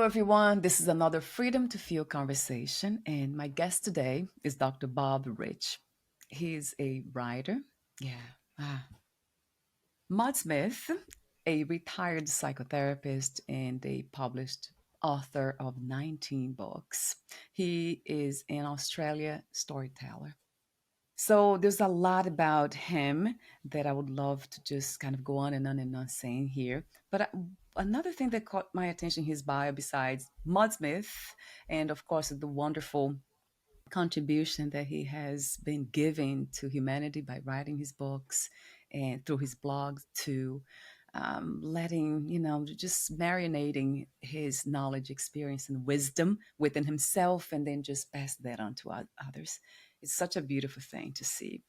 Hello, everyone. This is another Freedom to Feel conversation, and my guest today is Dr. Bob Rich. He's a writer. Yeah. Maud Smith, a retired psychotherapist and a published author of 19 books. He is an Australia storyteller. So there's a lot about him that I would love to just kind of go on and on and on saying here. But another thing that caught my attention in his bio, besides Maud Smith, and of course the wonderful contribution that he has been giving to humanity by writing his books and through his blogs to letting, just marinating his knowledge, experience, and wisdom within himself and then just pass that on to others. It's such a beautiful thing to see.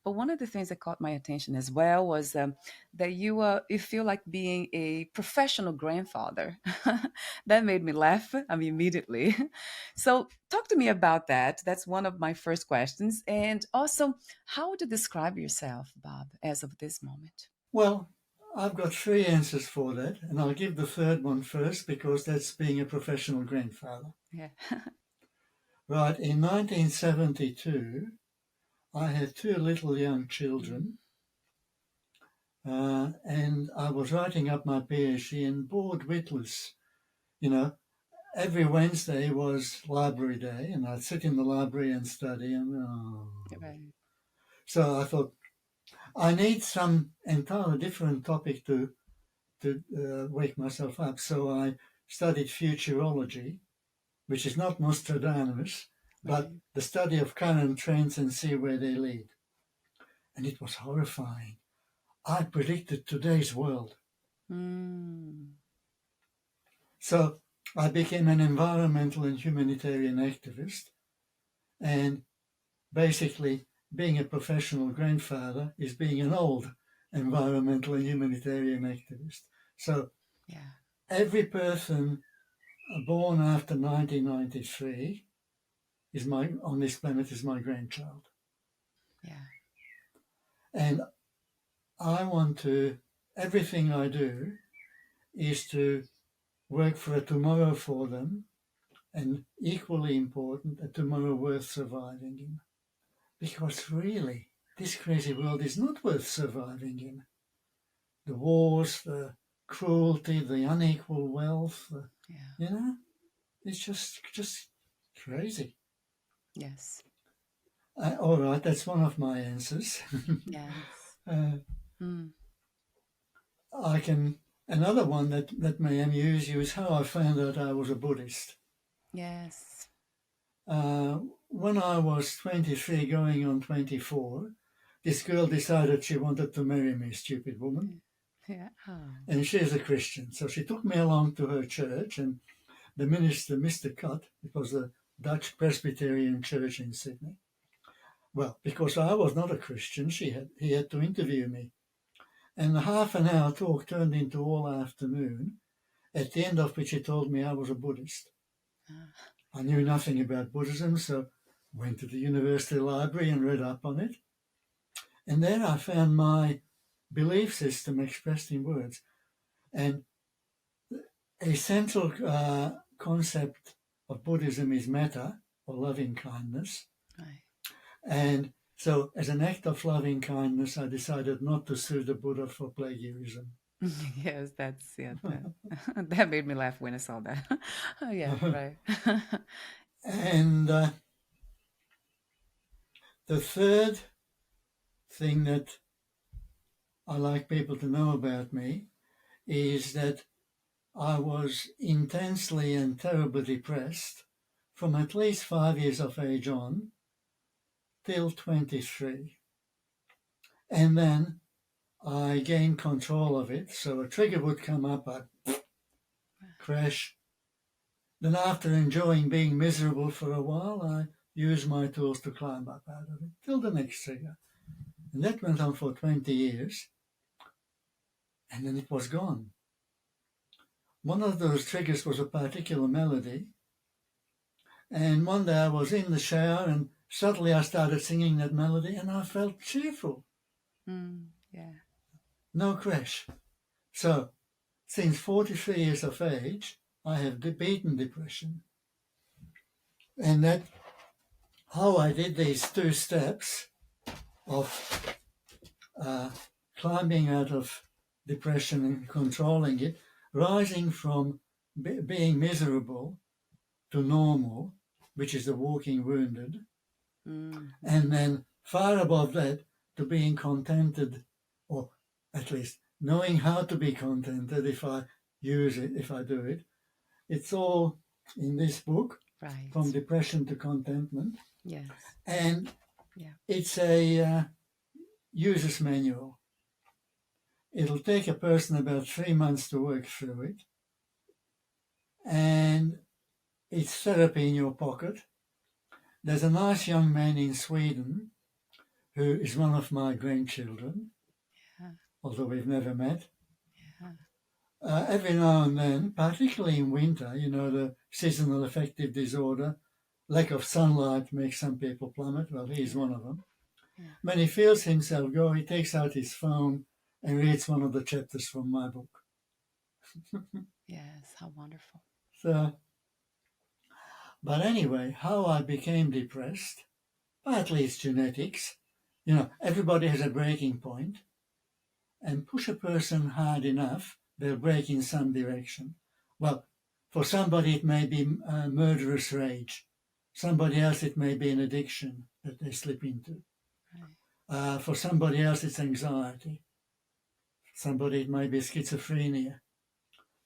But one of the things that caught my attention as well was that you feel like being a professional grandfather. That made me laugh. I mean, immediately. So, talk to me about that. That's one of my first questions. And also, how would you describe yourself, Bob, as of this moment? Well, I've got three answers for that, and I'll give the third one first because that's being a professional grandfather. Yeah. Right, in 1972, I had two little young children, and I was writing up my PhD and bored witless. You know, every Wednesday was library day, and I'd sit in the library and study, and Right. so I thought, I need some entirely different topic to wake myself up. So I studied futurology, which is not Nostradamus, but Right. the study of current trends and see where they lead. And it was horrifying. I predicted today's world. Mm. So I became an environmental and humanitarian activist. And basically, being a professional grandfather is being an old environmental and humanitarian activist. So Yeah. every person born after 1993 on this planet is my grandchild. Yeah. And I want to, everything I do is to work for a tomorrow for them, and equally important, a tomorrow worth surviving in. Because really, this crazy world is not worth surviving in. The wars, the cruelty, the unequal wealth, Yeah. it's just crazy. Yes. All right, that's one of my answers. Yes. uh, Mm. I can. Another one that may amuse you is how I found out I was a Buddhist. Yes. Uh, when I was 23 going on 24, this girl decided she wanted to marry me, stupid woman. Yeah. Oh. And she's a Christian. So she took me along to her church, and the minister missed the cut. It was the Dutch Presbyterian Church in Sydney. Well, because I was not a Christian, he had to interview me. And the half an hour talk turned into all afternoon, at the end of which he told me I was a Buddhist. I knew nothing about Buddhism, so went to the university library and read up on it. And there I found my belief system expressed in words. And a central concept of Buddhism is metta, or loving kindness. Right. And so, as an act of loving kindness, I decided not to sue the Buddha for plagiarism. Yes, that's yeah. That made me laugh when I saw that. Oh, yeah. Right. And the third thing that I like people to know about me is that I was intensely and terribly depressed from at least 5 years of age on till 23. And then I gained control of it. So a trigger would come up, I'd crash. Then after enjoying being miserable for a while, I used my tools to climb up out of it till the next trigger. And that went on for 20 years. And then it was gone. One of those triggers was a particular melody. And one day I was in the shower and suddenly I started singing that melody and I felt cheerful. Yeah. No crash. So, since 43 years of age, I have beaten depression. And that how I did these 2 steps of climbing out of depression and controlling it, rising from being miserable to normal, which is the walking wounded, and then far above that to being contented, or at least knowing how to be contented if I use it, if I do it. It's all in this book, Right. From Depression to Contentment. Yes. And Yeah. it's a user's manual. It'll take a person about 3 months to work through it. And it's therapy in your pocket. There's a nice young man in Sweden who is one of my grandchildren, although we've never met. Every now and then, particularly in winter, the seasonal affective disorder, lack of sunlight makes some people plummet. Well, he's one of them. When he feels himself go, he takes out his phone and reads one of the chapters from my book. Yes, how wonderful. But anyway, how I became depressed, partly it's genetics. Everybody has a breaking point, and push a person hard enough, they'll break in some direction. Well, for somebody it may be murderous rage. Somebody else it may be an addiction that they slip into. Right. For somebody else it's anxiety. Somebody it may be schizophrenia.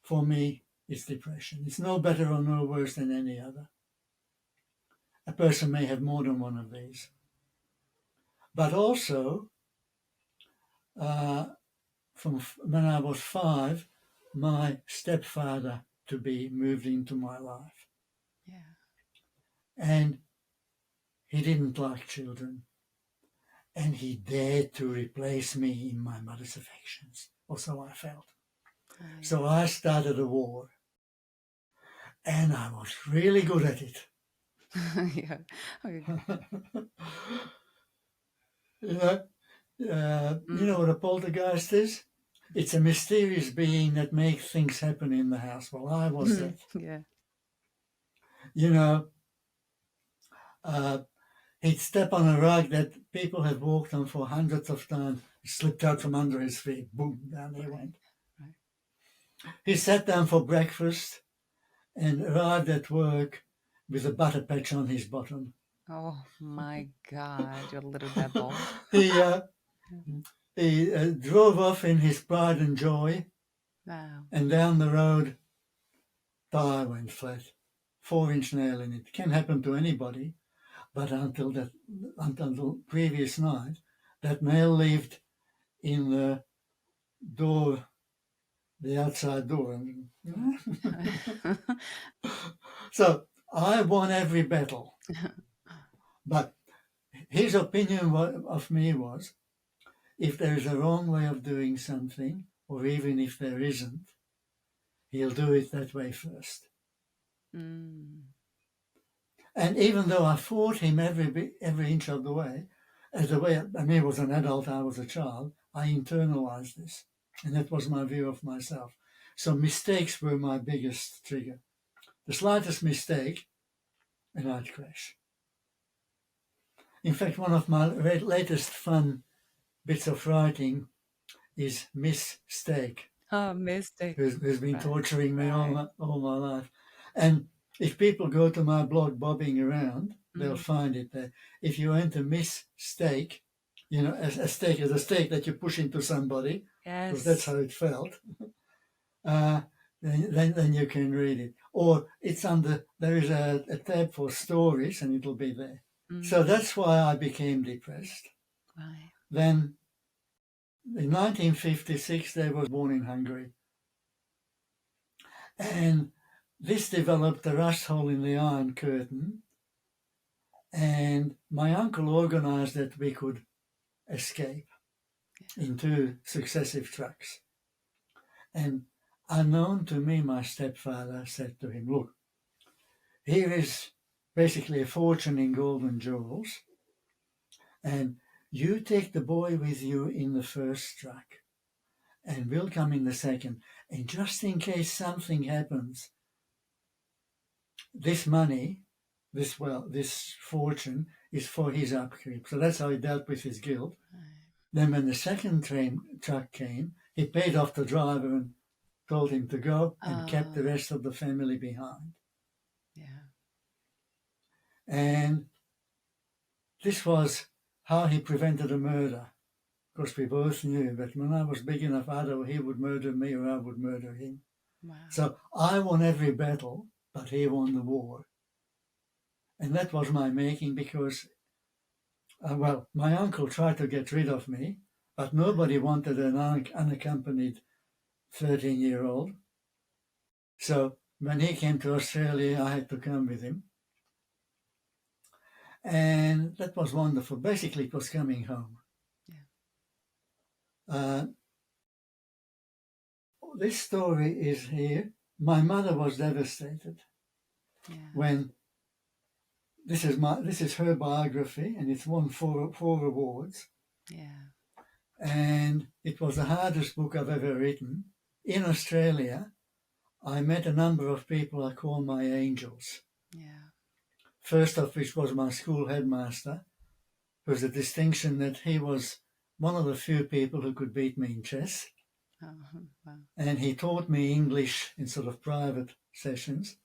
For me, it's depression. It's no better or no worse than any other. A person may have more than one of these. But also, from when I was 5, my stepfather to be moved into my life. Yeah. And he didn't like children. And he dared to replace me in my mother's affections, or so I felt. Right. So I started a war. And I was really good at it. Yeah. You know what a poltergeist is? It's a mysterious being that makes things happen in the house. Well, I was that. Yeah. He'd step on a rug that people have walked on for hundreds of times, slipped out from under his feet, boom, down he went. Right. He sat down for breakfast and arrived at work with a butter patch on his bottom. Oh my God, your little devil. He drove off in his pride and joy. Wow. And down the road, tire went flat. 4-inch nail in it. Can happen to anybody. But until the previous night, that nail lived in the door, the outside door. So I won every battle. But his opinion of me was, if there is a wrong way of doing something, or even if there isn't, he'll do it that way first. And even though I fought him every inch of the way, he was an adult, I was a child, I internalized this. And that was my view of myself. So mistakes were my biggest trigger. The slightest mistake, and I'd crash. In fact, one of my latest fun bits of writing is Mistake. Oh, Mistake. Who's been torturing me all my life. And if people go to my blog, Bobbing Around, they'll find it there. If you enter Mistake, a stake is a stake that you push into somebody, because that's how it felt, then you can read it. Or it's there is a tab for stories, and it'll be there. So that's why I became depressed. Right. Then in 1956, I was born in Hungary. And this developed a rust hole in the Iron Curtain. And my uncle organized that we could escape in 2 successive trucks. And unknown to me, my stepfather said to him, look, here is basically a fortune in gold and jewels. And you take the boy with you in the first truck, and we'll come in the second. And just in case something happens, this money, this fortune is for his upkeep. So that's how he dealt with his guilt. Then when the second truck came, he paid off the driver and told him to go and kept the rest of the family behind. Yeah. And this was how he prevented a murder. Of course, we both knew that when I was big enough, either he would murder me or I would murder him. Wow. So I won every battle, but he won the war. And that was my making because, my uncle tried to get rid of me, but nobody wanted an unaccompanied 13-year-old. So when he came to Australia, I had to come with him. And that was wonderful. Basically, it was coming home. Yeah. This story is here. My mother was devastated when this is her biography, and it's won four awards. Yeah. And it was the hardest book I've ever written. In Australia, I met a number of people I call my angels. Yeah. First of which was my school headmaster, who was a distinction that he was one of the few people who could beat me in chess. Wow. And he taught me English in sort of private sessions.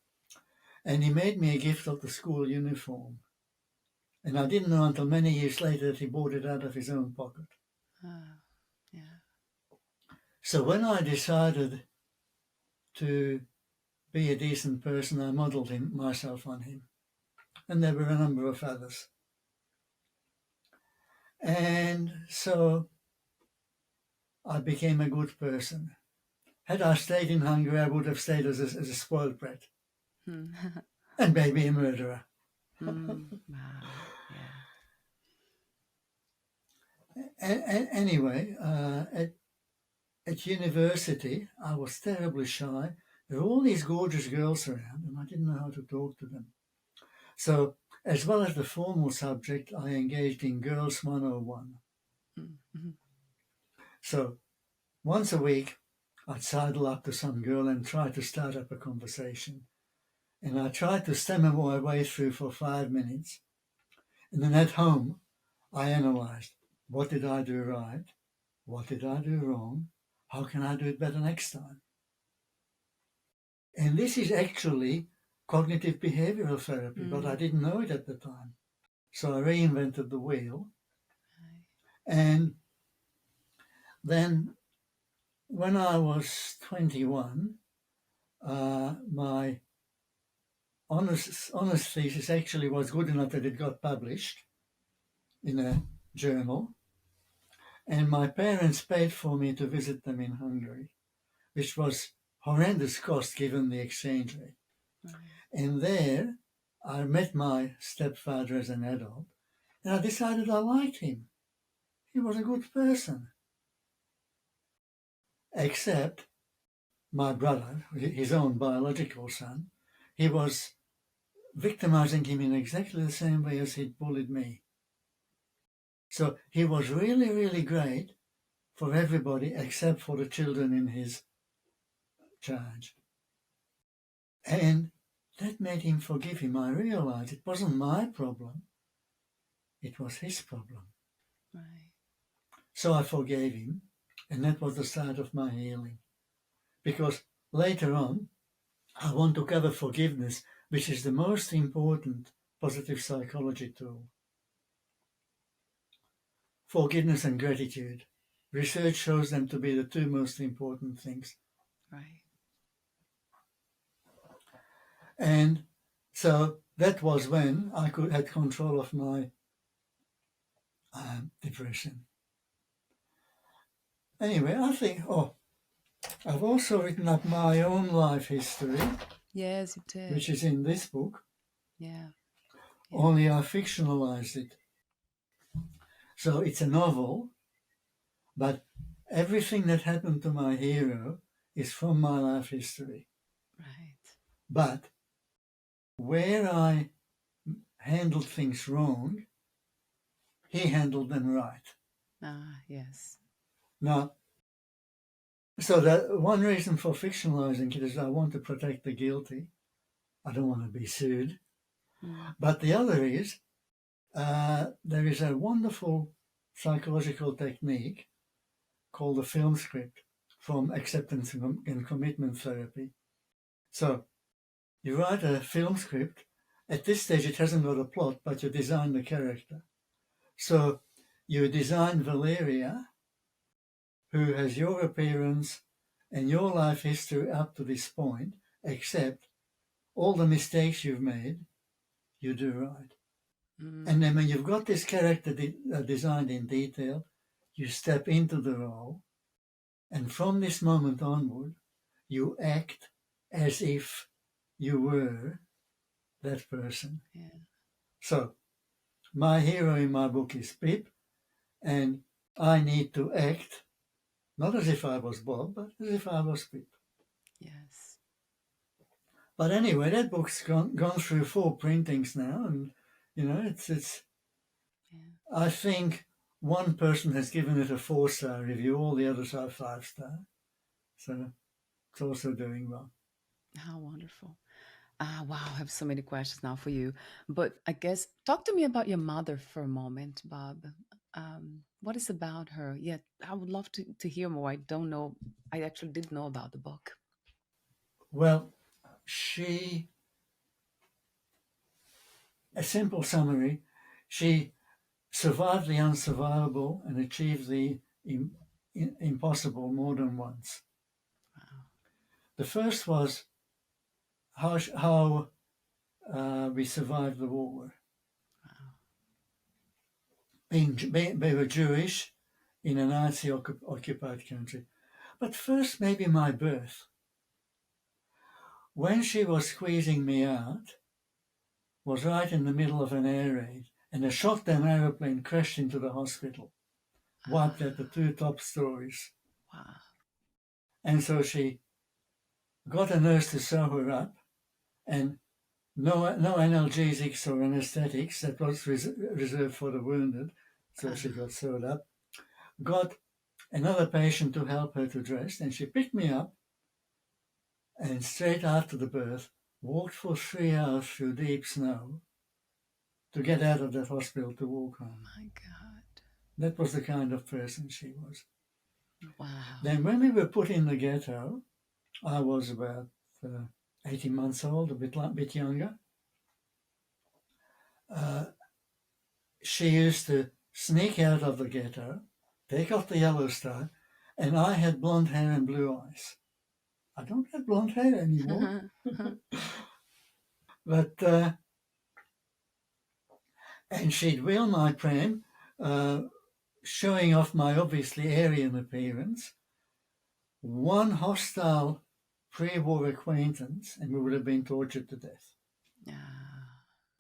And he made me a gift of the school uniform. And I didn't know until many years later that he bought it out of his own pocket. Yeah. So when I decided to be a decent person, I modelled myself on him. And there were a number of others. And so I became a good person. Had I stayed in Hungary, I would have stayed as a spoiled brat. And maybe a murderer. Wow. Yeah. Anyway, at university, I was terribly shy. There were all these gorgeous girls around, and I didn't know how to talk to them. So, as well as the formal subject, I engaged in Girls 101. Mm-hmm. So, once a week, I'd sidle up to some girl and try to start up a conversation. And I tried to stammer my way through for 5 minutes. And then at home, I analysed, what did I do right? What did I do wrong? How can I do it better next time? And this is actually cognitive behavioral therapy, but I didn't know it at the time. So I reinvented the wheel. And then when I was 21, my honors thesis actually was good enough that it got published in a journal. And my parents paid for me to visit them in Hungary, which was horrendous cost given the exchange rate. Right. And there I met my stepfather as an adult, and I decided I liked him. He was a good person. Except my brother, his own biological son, he was victimizing him in exactly the same way as he'd bullied me. So he was really, really great for everybody except for the children in his charge. And that made him forgive him. I realized it wasn't my problem. It was his problem. Right. So I forgave him, and that was the start of my healing. Because later on, I want to cover forgiveness, which is the most important positive psychology tool. Forgiveness and gratitude. Research shows them to be the two most important things. Right. And so that was when I had control of my depression. Anyway, I think, I've also written up my own life history. Yes, you did. Which is in this book. Yeah. Only I fictionalized it. So it's a novel, but everything that happened to my hero is from my life history. Right. But where I handled things wrong, he handled them right. Yes. Now, so that one reason for fictionalizing it is I want to protect the guilty. I don't want to be sued. Mm. But the other is, there is a wonderful psychological technique called the film script from acceptance and commitment therapy. So you write a film script. At this stage, it hasn't got a plot, but you design the character. So you design Valeria, who has your appearance and your life history up to this point, except all the mistakes you've made, you do right. And then when Mm. you've got this character designed in detail, you step into the role. And from this moment onward, you act as if you were that person. Yeah. So my hero in my book is Pip, and I need to act not as if I was Bob, but as if I was Pip. Yes. But anyway, that book's gone through 4 printings now, and it's. Yeah. I think one person has given it a 4-star review. All the others are 5-star. So it's also doing well. How wonderful. Wow, I have so many questions now for you. But I guess talk to me about your mother for a moment, Bob. What is about her? Yeah, I would love to hear more. I don't know. I actually didn't know about the book. Well, a simple summary, she survived the unsurvivable and achieved the impossible more than once. Wow. The first was how we survived the war. Wow. They were Jewish in a Nazi occupied country. But first, maybe my birth. When she was squeezing me out, was right in the middle of an air raid, and a shotgun aeroplane crashed into the hospital, wiped out the Ah, 2 top stories. wow. And so she got a nurse to sew her up, and no analgesics or anesthetics. That was reserved for the wounded. So she got Ah, sewed up. Got another patient to help her to dress, and she picked me up, and straight after the birth, walked for 3 hours through deep snow to get out of that hospital to walk home. my God. That was the kind of person she was. Wow. Then when we were put in the ghetto, I was about 18 months old, a bit younger. Uh, she used to sneak out of the ghetto, take off the yellow star, and I had blonde hair and blue eyes. I don't have blonde hair anymore, but and she'd wheel my pram, uh, showing off my obviously Aryan appearance. One hostile pre-war acquaintance, and we would have been tortured to death. Ah,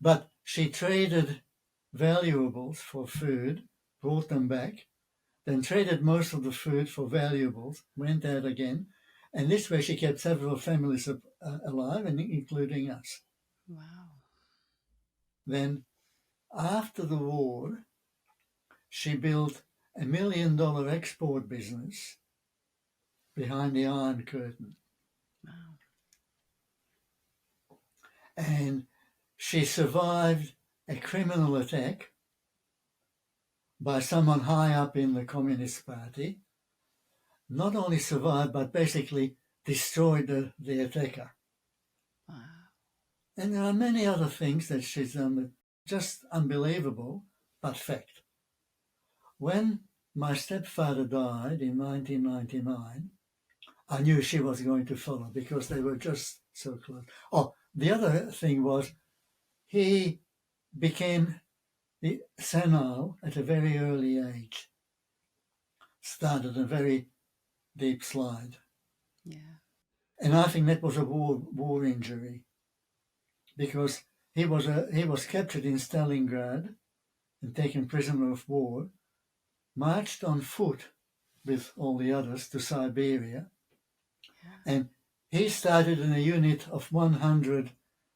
But she traded valuables for food, brought them back, then traded most of the food for valuables, went out again, and this way she kept several families alive, and including us. wow. Then, after the war, she built $1 million export business behind the Iron Curtain. Wow. And she survived a criminal attack by someone high up in the Communist Party. Not only survived, but basically destroyed the attacker. Wow. And there are many other things that she's done that just unbelievable, but fact. When my stepfather died in 1999, I knew she was going to follow because they were just so close. Oh, the other thing was he became the senile at a very early age, started a very deep slide. Yeah. And I think that was a war injury because he was captured in Stalingrad and taken prisoner of war, marched on foot with all the others to Siberia, Yeah. and he started in a unit of 100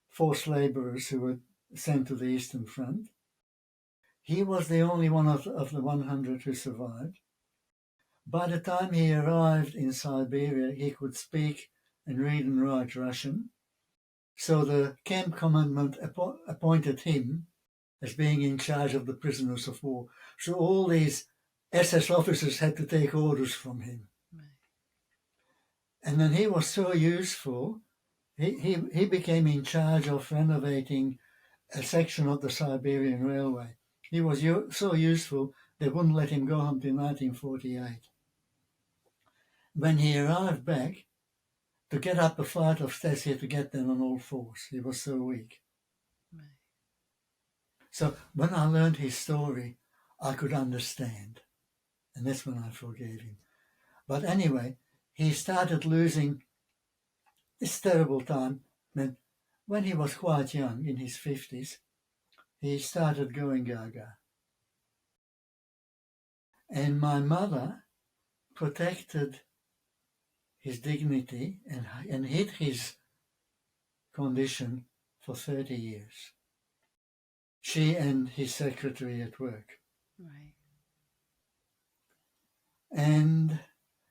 forced laborers who were sent to the Eastern Front. He was the only one of the 100 who survived. By the time he arrived in Siberia, he could speak and read and write Russian. So the camp commandant appointed him as being in charge of the prisoners of war. So all these SS officers had to take orders from him. Right. And then he was so useful, he became in charge of renovating a section of the Siberian Railway. He was so useful, they wouldn't let him go home till 1948. When he arrived back, to get up a flight of stairs, he had to get there on all fours. He was so weak. Right. So when I learned his story, I could understand. And that's when I forgave him. But anyway, he started losing this terrible time. When he was quite young, in his 50s, he started going gaga. And my mother protected his dignity and hid his condition for 30 years. She and his secretary at work. Right. And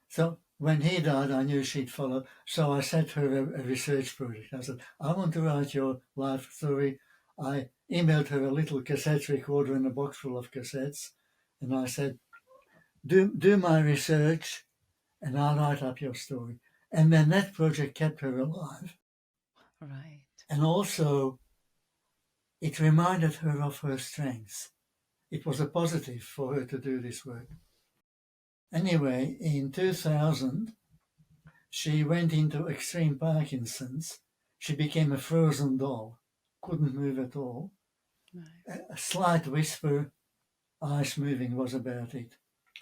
so when he died, I knew she'd follow. So I set her a research project. I said, I want to write your life story. I emailed her a little cassette recorder and a box full of cassettes. And I said, do my research and I'll write up your story. And then that project kept her alive. Right. And also, it reminded her of her strengths. It was a positive for her to do this work. Anyway, in 2000, she went into extreme Parkinson's. She became a frozen doll, couldn't move at all. Right. A slight whisper, eyes moving was about it.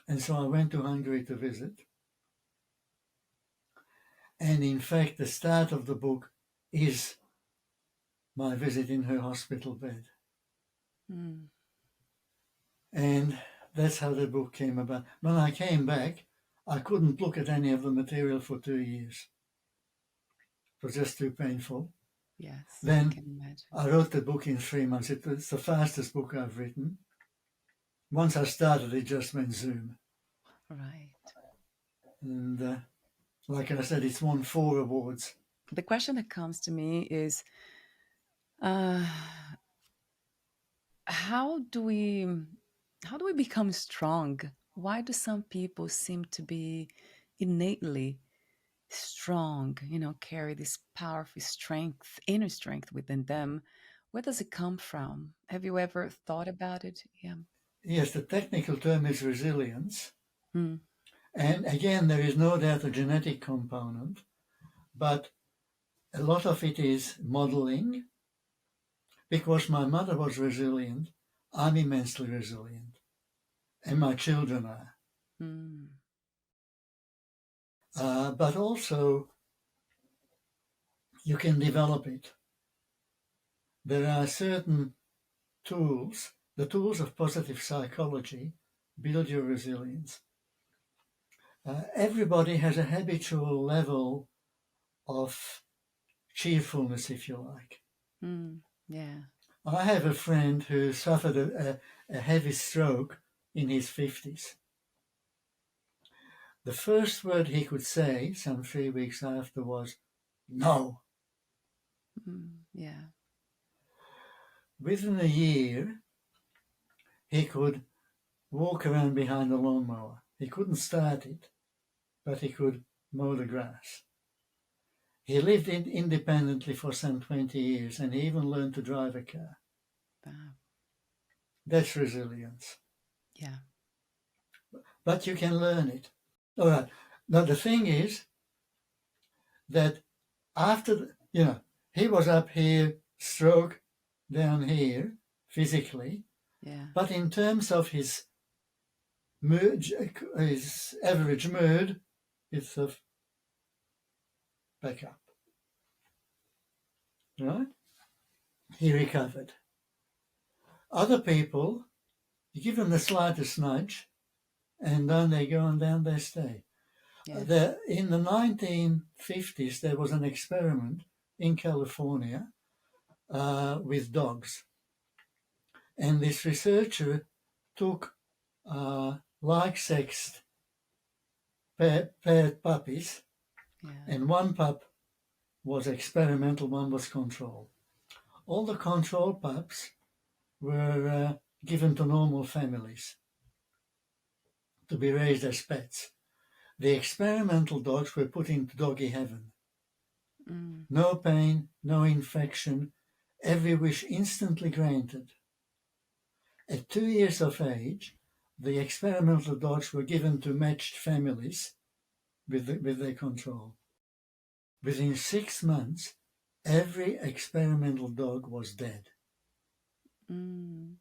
And so I went to Hungary to visit. And in fact, the start of the book is my visit in her hospital bed. Mm. And that's how the book came about. When I came back, I couldn't look at any of the material for 2 years. It was just too painful. Yes, I Then can imagine. I wrote the book in 3 months. It's the fastest book I've written. Once I started, it just went zoom. Right. And like I said, it's won 4 awards. The question that comes to me is, how do we become strong? Why do some people seem to be innately strong, carry this powerful strength, inner strength within them? Where does it come from? Have you ever thought about it? Yeah. Yes, the technical term is resilience. Hmm. And again, there is no doubt a genetic component, but a lot of it is modeling. Because my mother was resilient, I'm immensely resilient. And my children are. Hmm. But also, you can develop it. There are certain tools, the tools of positive psychology, build your resilience. Everybody has a habitual level of cheerfulness, if you like. Hmm. Yeah. I have a friend who suffered a heavy stroke in his 50s. The first word he could say some 3 weeks after was, no. Yeah. Within a year, he could walk around behind a lawnmower. He couldn't start it, but he could mow the grass. He lived independently for some 20 years, and he even learned to drive a car. Wow. That's resilience. Yeah. But you can learn it. All right. Now, the thing is that after, he was up here, stroke down here, physically. Yeah. But in terms of his mood, his average mood, it's back up. Right? He recovered. Other people, you give them the slightest nudge, and down they go and down they stay. Yes. In the 1950s, there was an experiment in California with dogs. And this researcher took like-sexed paired puppies, Yeah. and one pup was experimental, one was control. All the control pups were given to normal families to be raised as pets. The experimental dogs were put into doggy heaven. Mm. No pain, no infection, every wish instantly granted. At 2 years of age, the experimental dogs were given to matched families with their control. Within 6 months, every experimental dog was dead. Mm.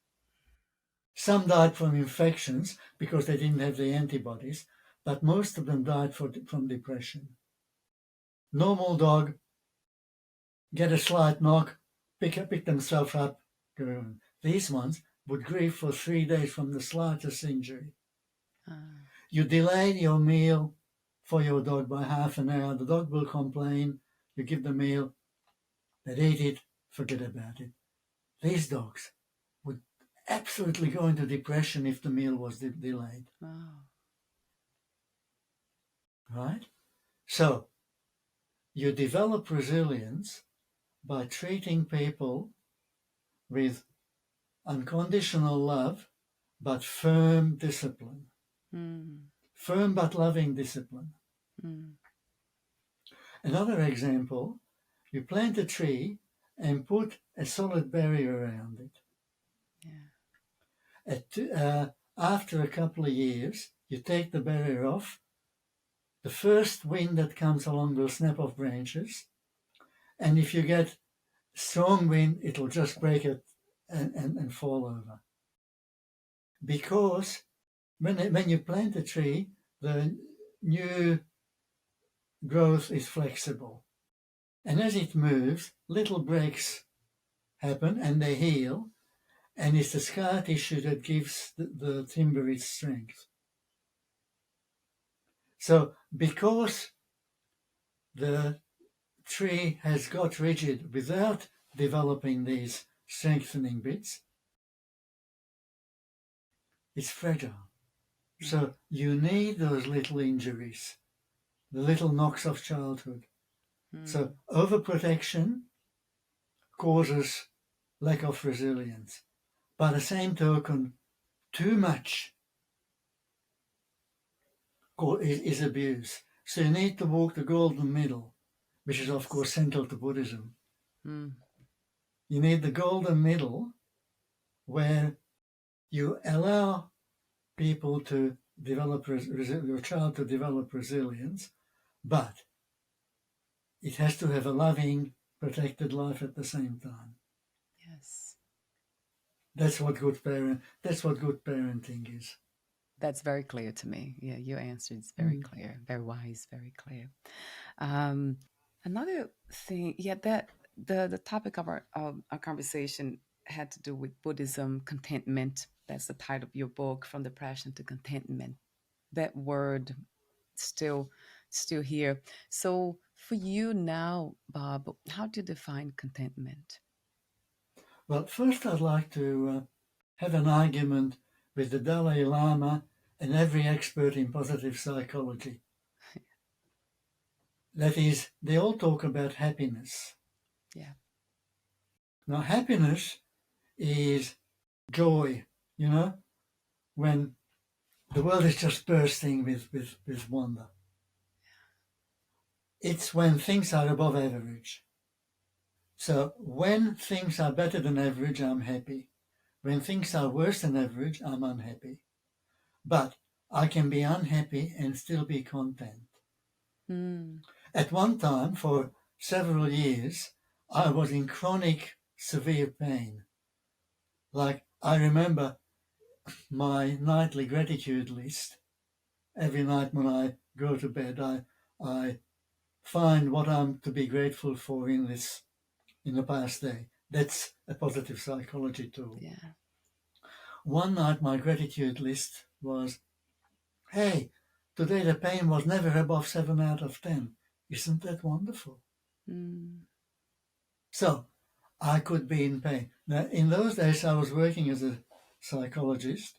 Some died from infections because they didn't have the antibodies, but most of them died from depression. Normal dog, get a slight knock, pick themselves up, go on. These ones would grieve for 3 days from the slightest injury. Ah. You delayed your meal for your dog by half an hour, the dog will complain, you give the meal, they eat it, forget about it. These dogs would absolutely go into depression if the meal was delayed. Wow. Right? So, you develop resilience by treating people with unconditional love, but firm discipline. Mm. Firm but loving discipline. Mm. Another example, you plant a tree and put a solid barrier around it. Yeah. After a couple of years, you take the barrier off. The first wind that comes along will snap off branches. And if you get strong wind, it'll just break it and fall over. Because when you plant a tree, the new growth is flexible. And as it moves, little breaks happen and they heal. And it's the scar tissue that gives the timber its strength. So because the tree has got rigid without developing these strengthening bits, it's fragile. So you need those little injuries, the little knocks of childhood. Mm. So overprotection causes lack of resilience. By the same token, too much is abuse. So you need to walk the golden middle, which is of course central to Buddhism. Mm. You need the golden middle where you allow people to develop, your child to develop resilience, but it has to have a loving, protected life at the same time. Yes. That's what good parenting is. That's very clear to me. Yeah, your answer is very clear, very wise, very clear. Another thing, yeah, that the topic of our conversation had to do with Buddhism, contentment. That's the title of your book, From Depression to Contentment. That word still here. So for you now, Bob, how do you define contentment? Well, first I'd like to have an argument with the Dalai Lama and every expert in positive psychology. That is, they all talk about happiness. Yeah. Now, happiness is joy, when the world is just bursting with wonder. It's when things are above average. So when things are better than average, I'm happy. When things are worse than average, I'm unhappy. But I can be unhappy and still be content. Mm. At one time, for several years, I was in chronic, severe pain. Like, I remember my nightly gratitude list. Every night when I go to bed, I find what I'm to be grateful for in the past day. That's a positive psychology tool. Yeah. One night my gratitude list was, hey, today the pain was never above 7 out of 10. Isn't that wonderful? Mm. So I could be in pain. Now, in those days, I was working as a psychologist,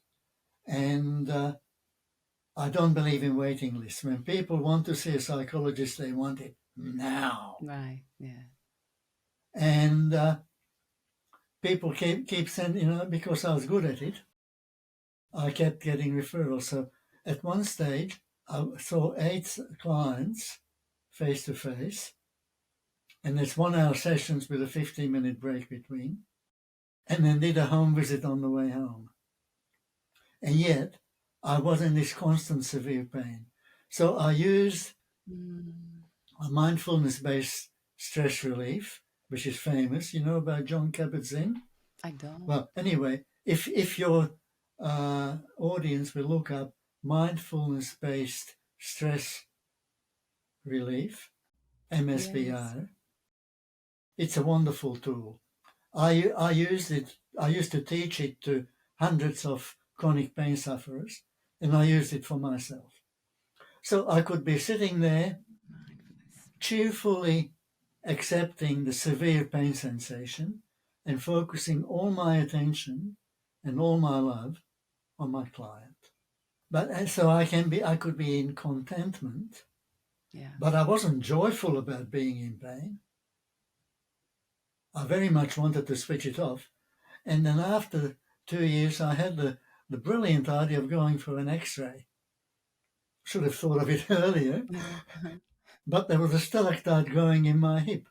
and I don't believe in waiting lists. When people want to see a psychologist, they want it now. Right. Yeah. And people keep sending, because I was good at it, I kept getting referrals. So at one stage, I saw 8 clients face to face, and it's 1 hour sessions with a 15-minute break between, and then did a home visit on the way home. And yet, I was in this constant severe pain. So I used Mm, a mindfulness-based stress relief, which is famous. You know about John Kabat-Zinn? I don't. Well, anyway, if your audience will look up mindfulness-based stress relief, Yes. MSBR, it's a wonderful tool. I used it. I used to teach it to hundreds of chronic pain sufferers, and I used it for myself. So I could be sitting there Mindfulness. cheerfully accepting the severe pain sensation and focusing all my attention and all my love on my client. But so I could be in contentment, Yeah. but I wasn't joyful about being in pain. I very much wanted to switch it off. And then after 2 years, I had the brilliant idea of going for an X-ray. Should have thought of it earlier, but there was a stalactite growing in my hip.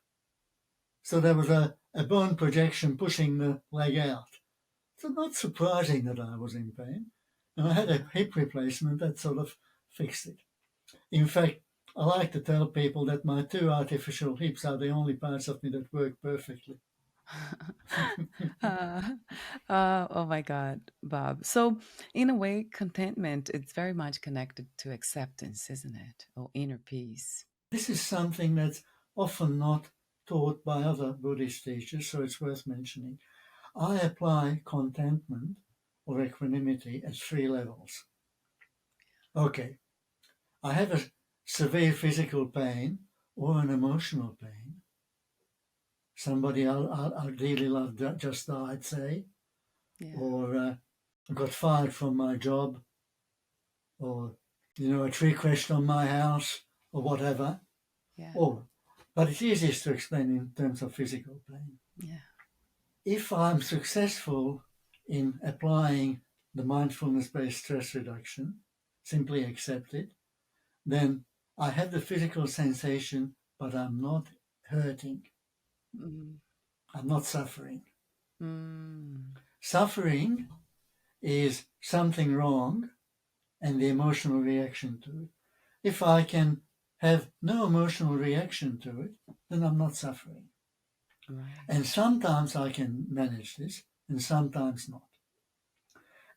So there was a bone projection pushing the leg out. So not surprising that I was in pain. And I had a hip replacement that sort of fixed it. In fact, I like to tell people that my 2 artificial hips are the only parts of me that work perfectly. uh, oh my God, Bob. So, in a way, contentment is very much connected to acceptance, isn't it? Or inner peace. This is something that's often not taught by other Buddhist teachers, so it's worth mentioning. I apply contentment or equanimity at 3 levels. Okay, I have a severe physical pain or an emotional pain. Somebody I dearly love just died, say, Yeah. or I got fired from my job, or a tree crashed on my house, or whatever. Yeah. Or, but it's easiest to explain in terms of physical pain. Yeah. If I'm successful in applying the mindfulness-based stress reduction, simply accept it, then I have the physical sensation, but I'm not hurting. Mm. I'm not suffering. Mm. Suffering is something wrong and the emotional reaction to it. If I can have no emotional reaction to it, then I'm not suffering. Right. And sometimes I can manage this and sometimes not.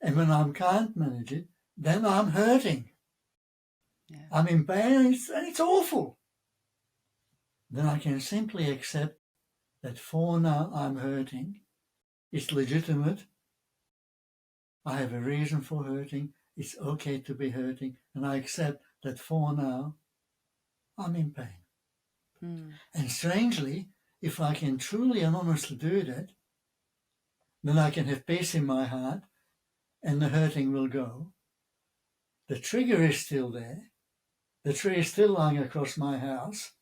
And when I can't manage it, then I'm hurting. Yeah. I'm in pain and it's awful. Then I can simply accept that for now I'm hurting. It's legitimate. I have a reason for hurting. It's okay to be hurting. And I accept that for now I'm in pain. Mm. And strangely, if I can truly and honestly do that, then I can have peace in my heart and the hurting will go. The trigger is still there. The tree is still lying across my house.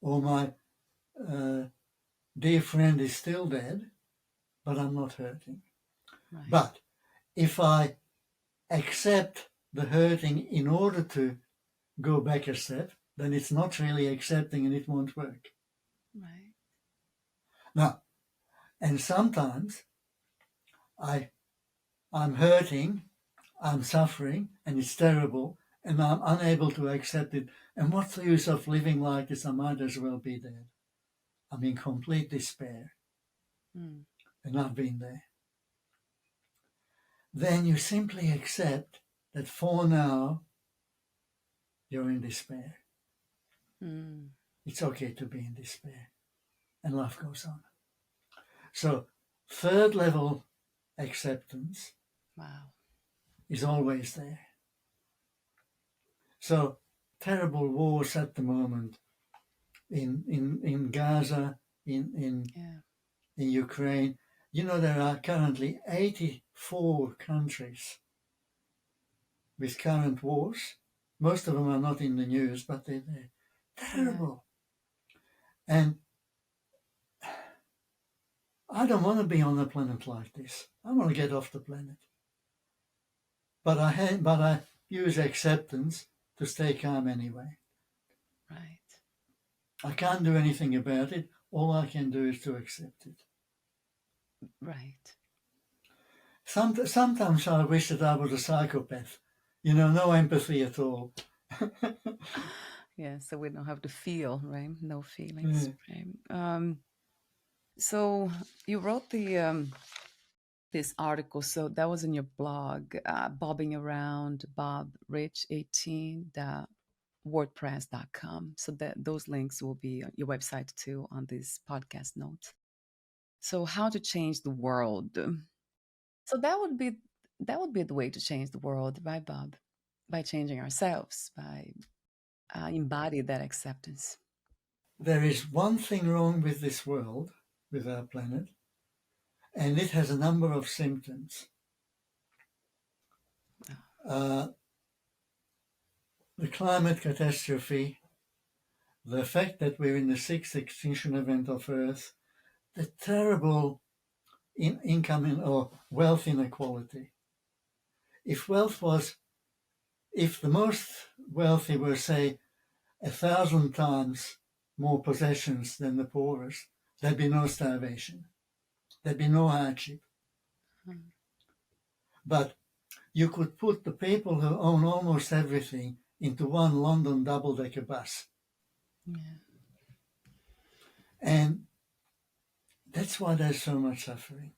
Or my dear friend is still dead, but I'm not hurting. Right. But if I accept the hurting in order to go back a step, then it's not really accepting and it won't work. Right. Now, and sometimes I'm hurting, I'm suffering, and it's terrible, and I'm unable to accept it. And what's the use of living like this? I might as well be dead. I'm in complete despair, Mm. and I've been there. Then you simply accept that for now you're in despair. Mm. It's okay to be in despair, and life goes on. So, third level acceptance Wow. is always there. So, terrible wars at the moment in Gaza, in Yeah. Ukraine. There are currently 84 countries with current wars. Most of them are not in the news, but they're there. Yeah. Terrible. And I don't want to be on a planet like this. I want to get off the planet. But I use acceptance to stay calm anyway. Right. I can't do anything about it. All I can do is to accept it. Right. Sometimes I wish that I was a psychopath. No empathy at all. Yeah. So we don't have to feel, right? No feelings. Yeah. Right. So you wrote the this article. So that was in your blog, bobbing around bobrich18 wordpress.com. So that those links will be on your website too on this podcast notes. So how to change the world. So that would be the way to change the world, right, Bob? By changing ourselves, by embody that acceptance. There is one thing wrong with this world, with our planet, and it has a number of symptoms. Uh, the climate catastrophe, the fact that we're in the sixth extinction event of Earth, the terrible income or wealth inequality. If the most wealthy were, say, 1,000 times more possessions than the poorest, there'd be no starvation. There'd be no hardship. Mm. But you could put the people who own almost everything into one London double-decker bus. Yeah. And that's why there's so much suffering.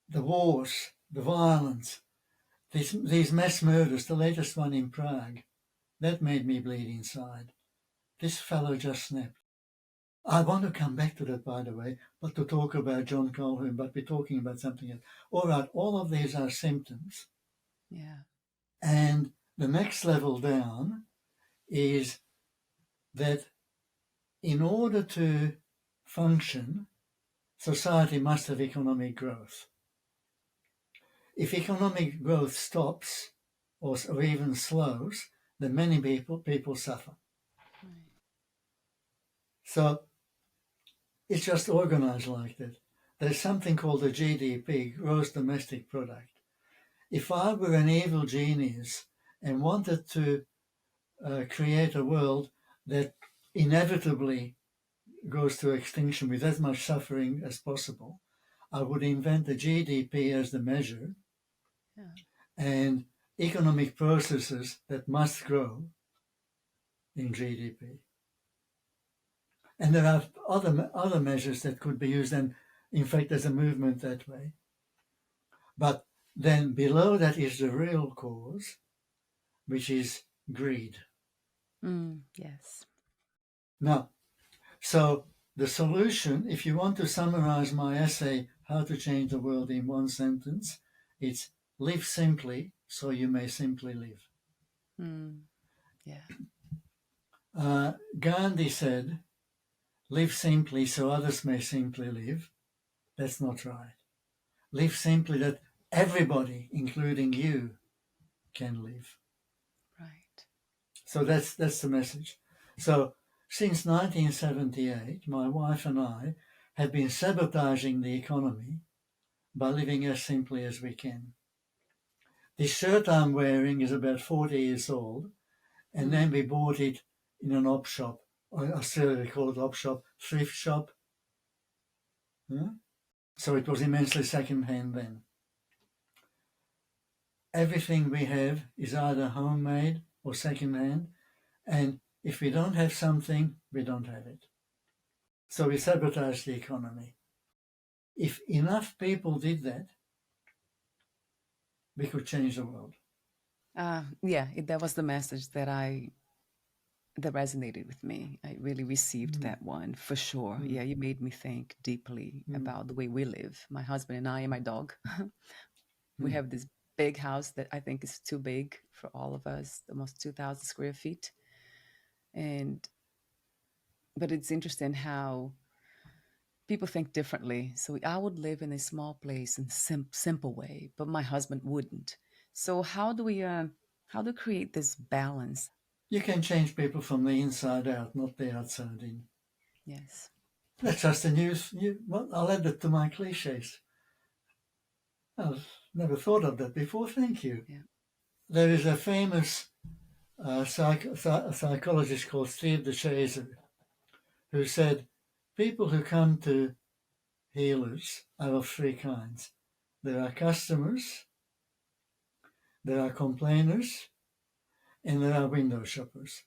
The wars, the violence, these mass murders, the latest one in Prague, that made me bleed inside. This fellow just snapped. I want to come back to that, by the way, but to talk about John Calhoun, but we're talking about something else. All right, all of these are symptoms. Yeah. And the next level down is that in order to function, society must have economic growth. If economic growth stops or even slows, then many people suffer. Right. So it's just organized like that. There's something called the GDP, gross domestic product. If I were an evil genius and wanted to create a world that inevitably goes to extinction with as much suffering as possible, I would invent the GDP as the measure Yeah. and economic processes that must grow in GDP. And there are other measures that could be used, and in fact, there's a movement that way. But then below that is the real cause, which is greed. Yes. Now, so the solution, if you want to summarize my essay, How to Change the World in one sentence, it's live simply so you may simply live. Yeah. Gandhi said, live simply so others may simply live. That's not right. Live simply that everybody, including you, can live. Right. So that's the message. So since 1978, my wife and I have been sabotaging the economy by living as simply as we can. This shirt I'm wearing is about 40 years old, and then we bought it in an op shop, or Australia they call it op shop, thrift shop. Yeah? So it was immensely second-hand then. Everything we have is either homemade or second-hand, and if we don't have something, we don't have it. So we sabotage the economy. If enough people did that, we could change the world. Yeah, that was the message that resonated with me. I really received that one for sure. Yeah, you made me think deeply about the way we live. My husband and I and my dog. We have this big house that I think is too big for all of us, almost 2,000 square feet. But it's interesting how people think differently. So I would live in a small place in simple way, but my husband wouldn't. So how do we? How to create this balance? You can change people from the inside out, not the outside in. Yes. That's just a well, I'll add that to my cliches. I've never thought of that before. Thank you. Yeah. There is a famous psychologist called Steve DeShazer who said people who come to healers are of three kinds. There are customers, there are complainers, and there are window shoppers.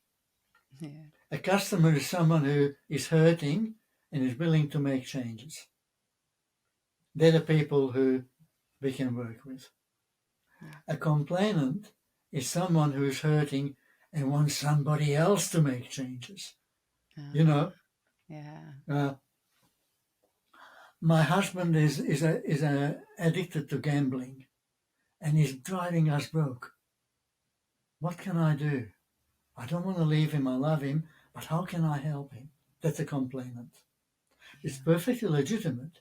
Yeah. A customer is someone who is hurting and is willing to make changes. They're the people who we can work with. Yeah. A complainant is someone who is hurting and wants somebody else to make changes. You know, Yeah. my husband is addicted to gambling and he's driving us broke. What can I do? I don't want to leave him. I love him, but how can I help him? That's a complainant. It's perfectly legitimate,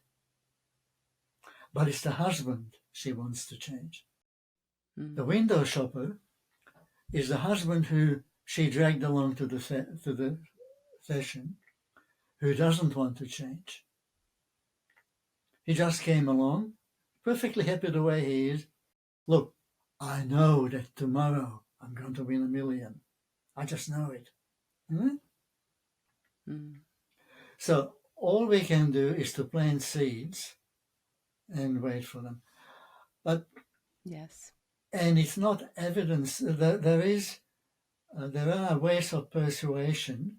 but it's the husband she wants to change. The window shopper is the husband who she dragged along to the session, who doesn't want to change. He just came along, perfectly happy the way he is. Look, I know that tomorrow I'm going to win $1 million. I just know it. So all we can do is to plant seeds and wait for them. But Yes. and it's not evidence. There are ways of persuasion.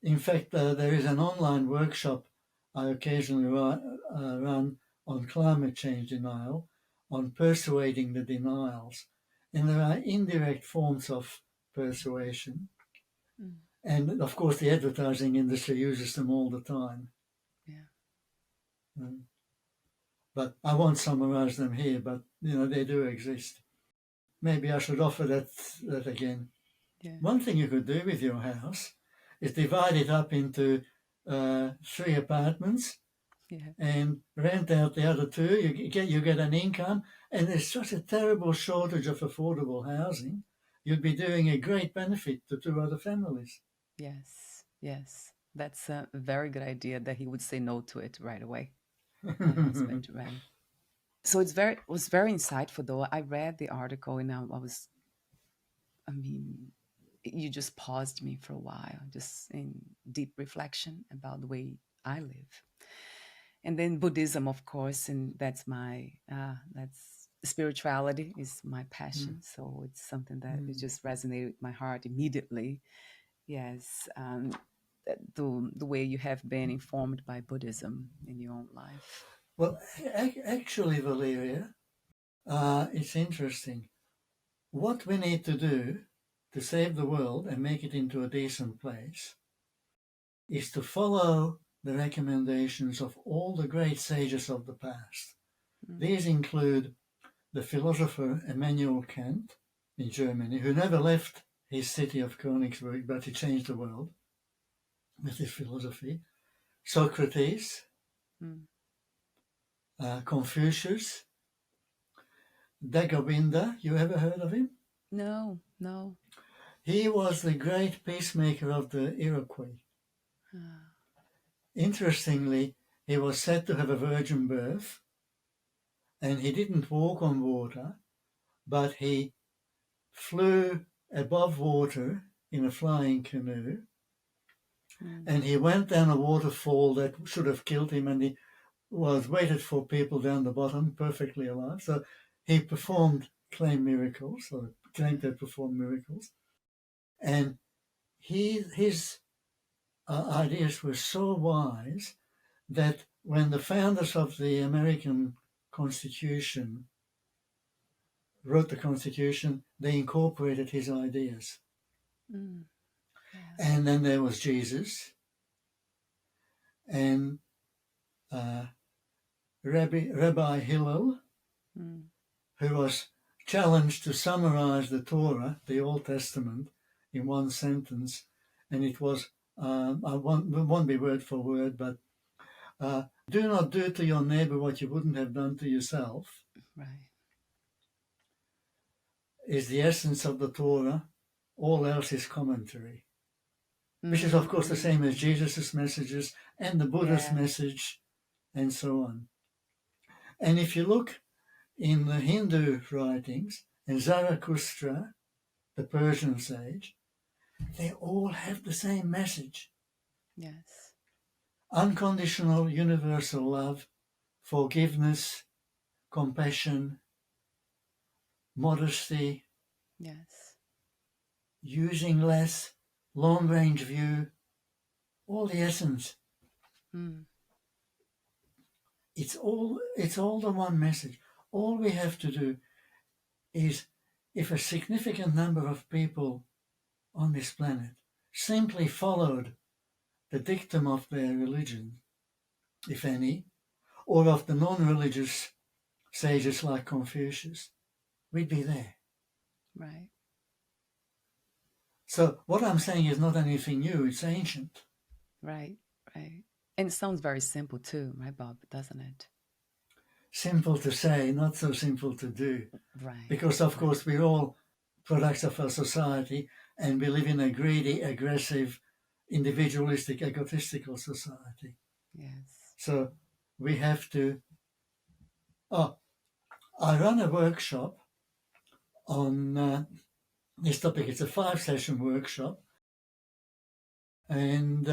In fact, there is an online workshop I occasionally run on climate change denial, on persuading the denials. And there are indirect forms of persuasion. And of course, the advertising industry uses them all the time. Yeah. But I won't summarize them here, but they do exist. Maybe I should offer that again. Yeah. One thing you could do with your house is divide it up into 3 apartments, and rent out the other 2. You get an income, and there's such a terrible shortage of affordable housing. You'd be doing a great benefit to 2 other families. Yes. Yes. That's a very good idea that he would say no to it right away. My husband, right? So it was very insightful, though. I read the article and I mean, you just paused me for a while, just in deep reflection about the way I live. And then Buddhism, of course, and that's spirituality is my passion. So it's something that it just resonated with my heart immediately. Yes. The way you have been informed by Buddhism in your own life. Well, actually, Valeria, it's interesting. What we need to do to save the world and make it into a decent place is to follow the recommendations of all the great sages of the past. These include the philosopher Immanuel Kant in Germany, who never left his city of Königsberg, but he changed the world with his philosophy. Socrates, Confucius, Dagovinda. You ever heard of him? No. He was the great peacemaker of the Iroquois. Interestingly, he was said to have a virgin birth, and he didn't walk on water, but he flew above water in a flying canoe, and he went down a waterfall that should have killed him, and he waited for people down the bottom, perfectly alive. So he claimed to perform miracles, and his ideas were so wise that when the founders of the American Constitution wrote the Constitution, they incorporated his ideas. And then there was Jesus and Rabbi Hillel, who was challenged to summarize the Torah, the Old Testament, in one sentence. And it was, I won't be word for word, but do not do to your neighbor what you wouldn't have done to yourself. Right. is the essence of the Torah. All else is commentary, which is, of course, the same as Jesus' messages and the Buddha's Yeah. message, and so on. And if you look in the Hindu writings, and Zarathustra, the Persian sage, they all have the same message. Yes. Unconditional universal love, forgiveness, compassion, modesty, Yes. using less, long-range view, all the essence. Mm. It's all the one message. All we have to do is, if a significant number of people on this planet simply followed the dictum of their religion, if any, or of the non-religious sages like Confucius, we'd be there. Right. So what I'm saying is not anything new, it's ancient. Right. Right. And it sounds very simple too, right, Bob? Doesn't it? Simple to say, not so simple to do. Right. Because, of course, we're all products of our society, and we live in a greedy, aggressive, individualistic, egotistical society. Yes. So we have to... Oh, I run a workshop on this topic. It's a 5-session workshop. And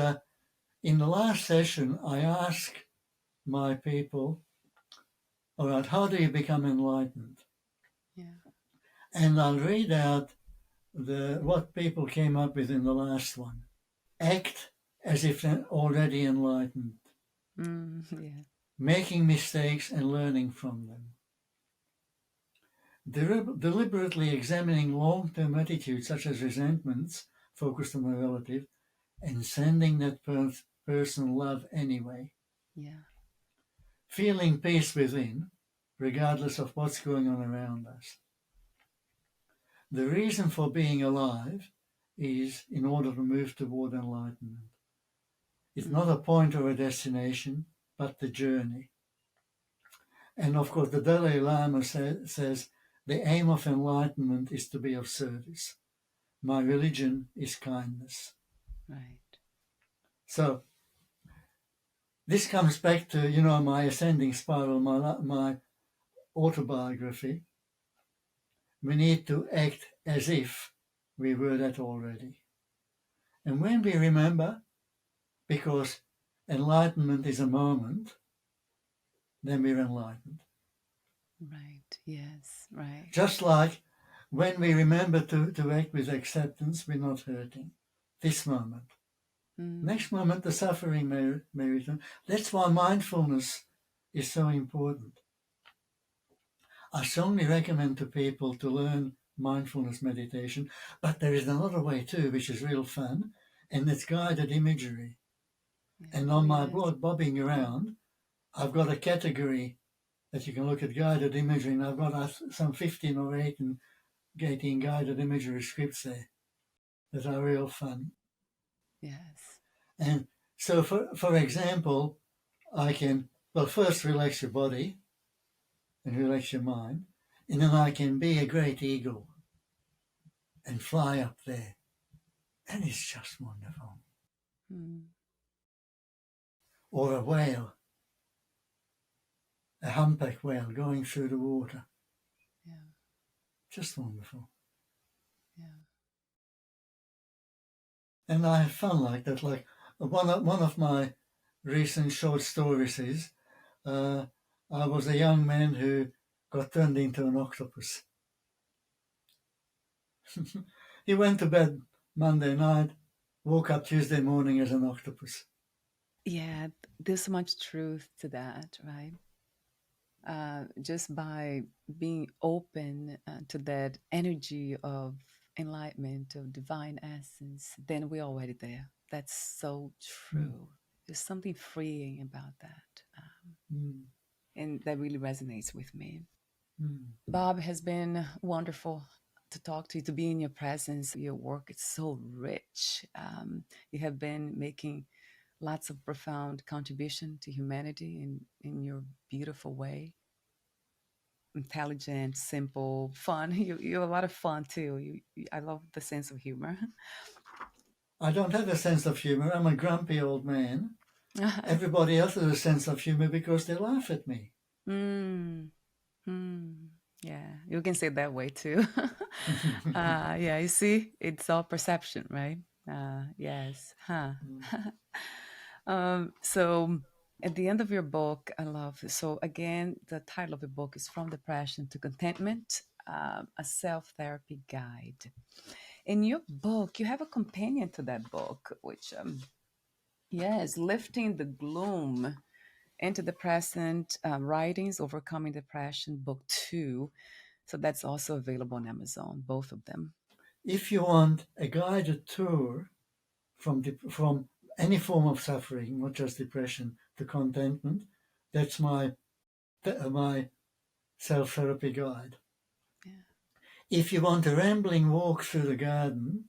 in the last session, I ask my people, all right, how do you become enlightened? Yeah. And I'll read out what people came up with in the last one. Act as if they're already enlightened. Yeah. Making mistakes and learning from them. Deliberately examining long-term attitudes such as resentments focused on a relative and sending that person love anyway. Yeah. Feeling peace within, regardless of what's going on around us. The reason for being alive is in order to move toward enlightenment. It's not a point or a destination, but the journey. And of course, the Dalai Lama says, the aim of enlightenment is to be of service. My religion is kindness. Right. So this comes back to, my ascending spiral, my autobiography. We need to act as if we were that already. And when we remember, because enlightenment is a moment, then we're enlightened. Right. Yes. Right. Just like when we remember to act with acceptance, we're not hurting. This moment. Next moment, the suffering may return. That's why mindfulness is so important. I strongly recommend to people to learn mindfulness meditation, but there is another way too, which is real fun, and it's guided imagery. Yeah. And on my blog, Bobbing Around, I've got a category that you can look at guided imagery, and I've got some 15 or 18 guided imagery scripts there that are real fun. Yes. And so, for example, I can, first relax your body and relax your mind, and then I can be a great eagle and fly up there. And it's just wonderful. Or a whale, a humpback whale going through the water. Yeah. Just wonderful. Yeah. And I have fun like that. Like one of my recent short stories is I was a young man who got turned into an octopus. He went to bed Monday night, woke up Tuesday morning as an octopus. Yeah, there's much truth to that, right? Just by being open to that energy of enlightenment, of divine essence, then we're already there. That's so true. There's something freeing about that. And that really resonates with me. Bob, has been wonderful to talk to you, to be in your presence. Your work is so rich. You have been making lots of profound contribution to humanity in your beautiful way. intelligent, simple, fun. You're a lot of fun too. I love the sense of humor. I don't have a sense of humor. I'm a grumpy old man. Everybody else has a sense of humor because they laugh at me. mm, mm. Yeah, you can say it that way too. Yeah, you see, it's all perception, right? Yes, huh? So at the end of your book, I love this. So again, the title of the book is From Depression to Contentment, a self-therapy guide. In your book, you have a companion to that book, which yes, lifting the gloom, antidepressant writings, overcoming depression, book 2. So that's also available on Amazon, both of them. If you want a guided tour from any form of suffering, not just depression, to contentment, that's my self therapy guide. Yeah. If you want a rambling walk through the garden,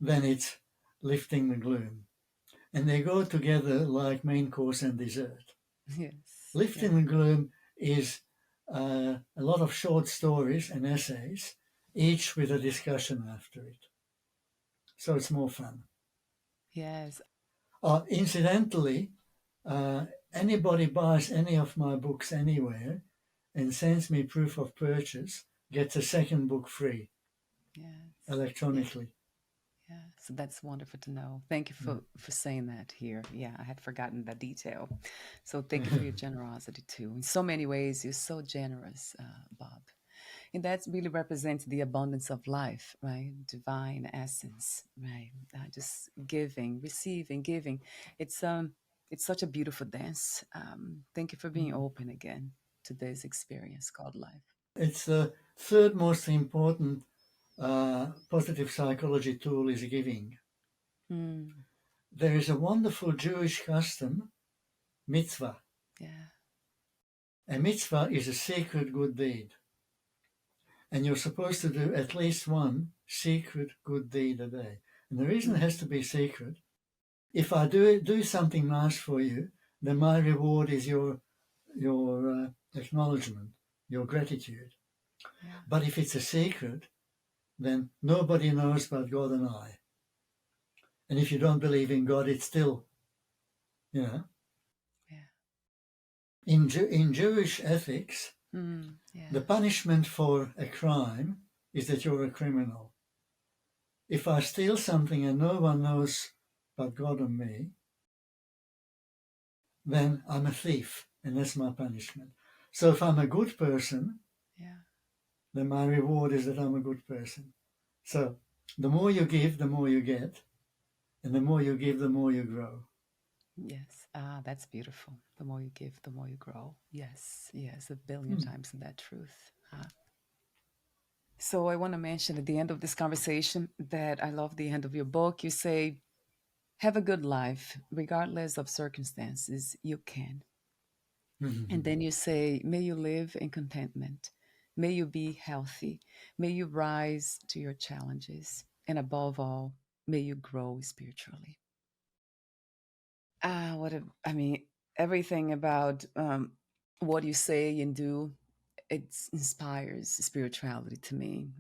then it's lifting the gloom, and they go together like main course and dessert. Yes. Lifting Yeah. the gloom is a lot of short stories and essays, each with a discussion after it. So it's more fun. Yes. Incidentally, uh, anybody buys any of my books anywhere and sends me proof of purchase gets a second book free Yes. Yeah. electronically. Yeah. So that's wonderful to know. Thank you for saying that here. Yeah, I had forgotten that detail. So thank you Yeah. for your generosity too. In so many ways, you're so generous, Bob. And that really represents the abundance of life, right? Divine essence, right? Just giving, receiving, giving. It's such a beautiful dance. Thank you for being open again to this experience called life. It's the third most important positive psychology tool is giving. Mm, There is a wonderful Jewish custom, mitzvah. yeah. A mitzvah is a sacred good deed, and you're supposed to do at least one secret good deed a day. And the reason it Mm, has to be sacred, if I do something nice for you, then my reward is your acknowledgement, your gratitude. yeah. But if it's a secret, then nobody knows but God and I. And if you don't believe in God, it's still, you know. Yeah. In Jewish ethics, the Yes. punishment for a crime is that you're a criminal. If I steal something and no one knows but God and me, then I'm a thief, and that's my punishment. So if I'm a good person, Yeah. then my reward is that I'm a good person. So the more you give, the more you get, and the more you give, the more you grow. Yes. Ah, that's beautiful. The more you give, the more you grow. Yes. Yes. A billion Hmm. times in that truth. So I want to mention at the end of this conversation that I love the end of your book. You say, have a good life, regardless of circumstances, you can. And then you say, may you live in contentment. May you be healthy. May you rise to your challenges. And above all, may you grow spiritually. I mean, everything about what you say and do, it inspires spirituality to me.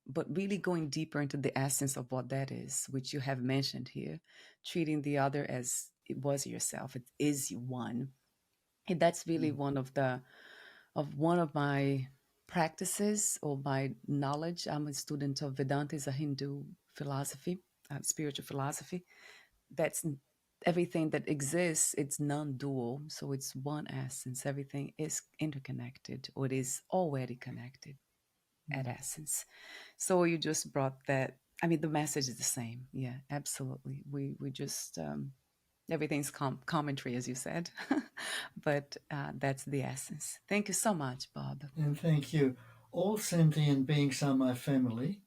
But really going deeper into the essence of what that is, which you have mentioned here, treating the other as it was yourself, it is one. And that's really one of my practices or my knowledge. I'm a student of Vedanta, is a Hindu philosophy, spiritual philosophy. That's everything that exists. It's non-dual, so it's one essence. Everything is interconnected, or it is already connected at essence. So you just brought that. I mean, the message is the same. Yeah, absolutely. We just everything's commentary, as you said, but that's the essence. Thank you so much, Bob. And thank you. All sentient beings are my family.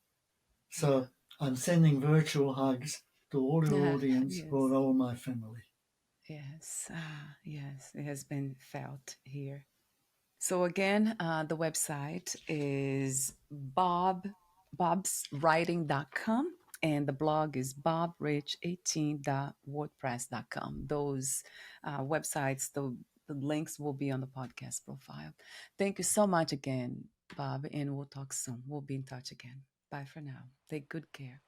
So I'm sending virtual hugs to all your Yeah. audience Yes. who are all my family. Yes. Yes. It has been felt here. So again, the website is bobswriting.com, and the blog is bobrich18.wordpress.com. Those websites, The links will be on the podcast profile. Thank you so much again, Bob, and we'll talk soon. We'll be in touch again. Bye for now. Take good care.